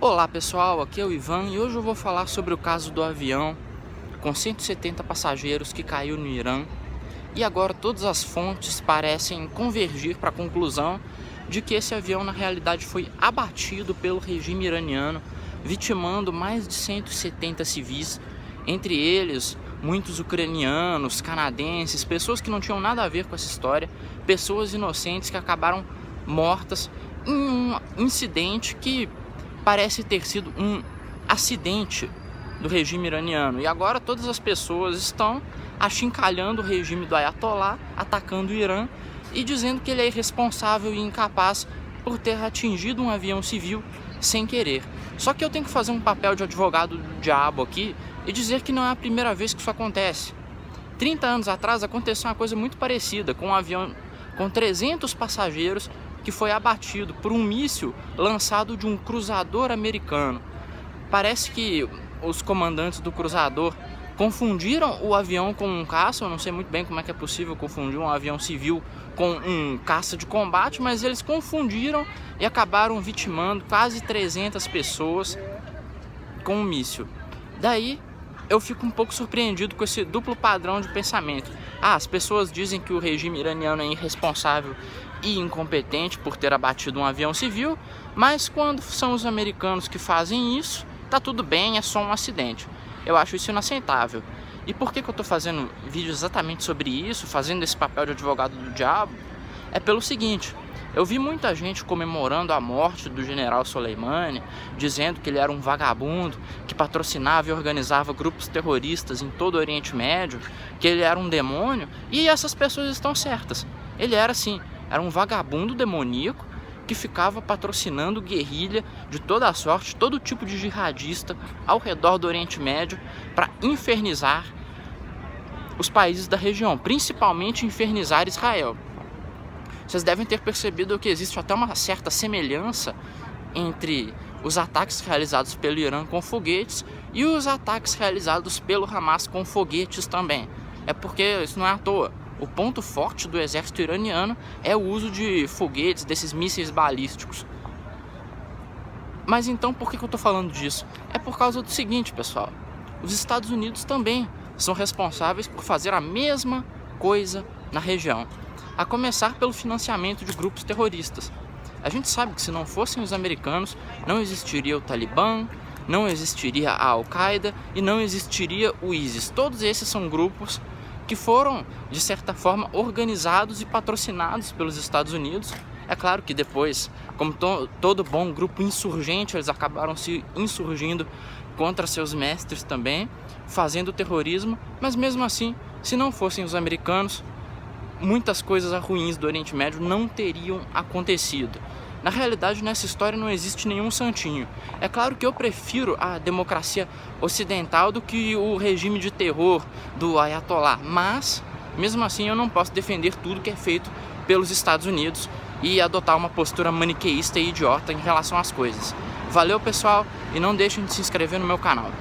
Olá pessoal, aqui é o Ivan e hoje eu vou falar sobre o caso do avião com 170 passageiros que caiu no Irã. E agora todas as fontes parecem convergir para a conclusão de que esse avião na realidade foi abatido pelo regime iraniano, vitimando mais de 170 civis, entre eles muitos ucranianos, canadenses, pessoas que não tinham nada a ver com essa história, pessoas inocentes que acabaram mortas em um incidente que parece ter sido um acidente do regime iraniano. E agora todas as pessoas estão achincalhando o regime do Ayatollah, atacando o Irã e dizendo que ele é irresponsável e incapaz por ter atingido um avião civil sem querer. Só que eu tenho que fazer um papel de advogado do diabo aqui e dizer que não é a primeira vez que isso acontece. 30 anos atrás aconteceu uma coisa muito parecida com um avião com 300 passageiros que foi abatido por um míssil lançado de um cruzador americano. Parece que os comandantes do cruzador confundiram o avião com um caça. Eu não sei muito bem como é que é possível confundir um avião civil com um caça de combate, mas eles confundiram e acabaram vitimando quase 300 pessoas com um míssil. Daí eu fico um pouco surpreendido com esse duplo padrão de pensamento. As pessoas dizem que o regime iraniano é irresponsável e incompetente por ter abatido um avião civil, mas quando são os americanos que fazem isso, tá tudo bem, é só um acidente. Eu acho isso inaceitável. E por que eu tô fazendo vídeo exatamente sobre isso, fazendo esse papel de advogado do diabo? É pelo seguinte: eu vi muita gente comemorando a morte do general Soleimani, dizendo que ele era um vagabundo, que patrocinava e organizava grupos terroristas em todo o Oriente Médio, que ele era um demônio, e essas pessoas estão certas. Ele era assim, era um vagabundo demoníaco que ficava patrocinando guerrilha de toda a sorte, todo tipo de jihadista ao redor do Oriente Médio para infernizar os países da região, principalmente infernizar Israel. Vocês devem ter percebido que existe até uma certa semelhança entre os ataques realizados pelo Irã com foguetes e os ataques realizados pelo Hamas com foguetes também. É porque isso não é à toa. O ponto forte do exército iraniano é o uso de foguetes, desses mísseis balísticos. Mas então por que eu estou falando disso? É por causa do seguinte, pessoal. Os Estados Unidos também são responsáveis por fazer a mesma coisa na região. A começar pelo financiamento de grupos terroristas. A gente sabe que se não fossem os americanos, não existiria o Talibã, não existiria a Al-Qaeda e não existiria o ISIS. Todos esses são grupos que foram, de certa forma, organizados e patrocinados pelos Estados Unidos. É claro que depois, como todo bom grupo insurgente, eles acabaram se insurgindo contra seus mestres também, fazendo terrorismo, mas mesmo assim, se não fossem os americanos, muitas coisas ruins do Oriente Médio não teriam acontecido. Na realidade, nessa história não existe nenhum santinho. É claro que eu prefiro a democracia ocidental do que o regime de terror do Ayatollah, mas, mesmo assim, eu não posso defender tudo que é feito pelos Estados Unidos e adotar uma postura maniqueísta e idiota em relação às coisas. Valeu, pessoal, e não deixem de se inscrever no meu canal.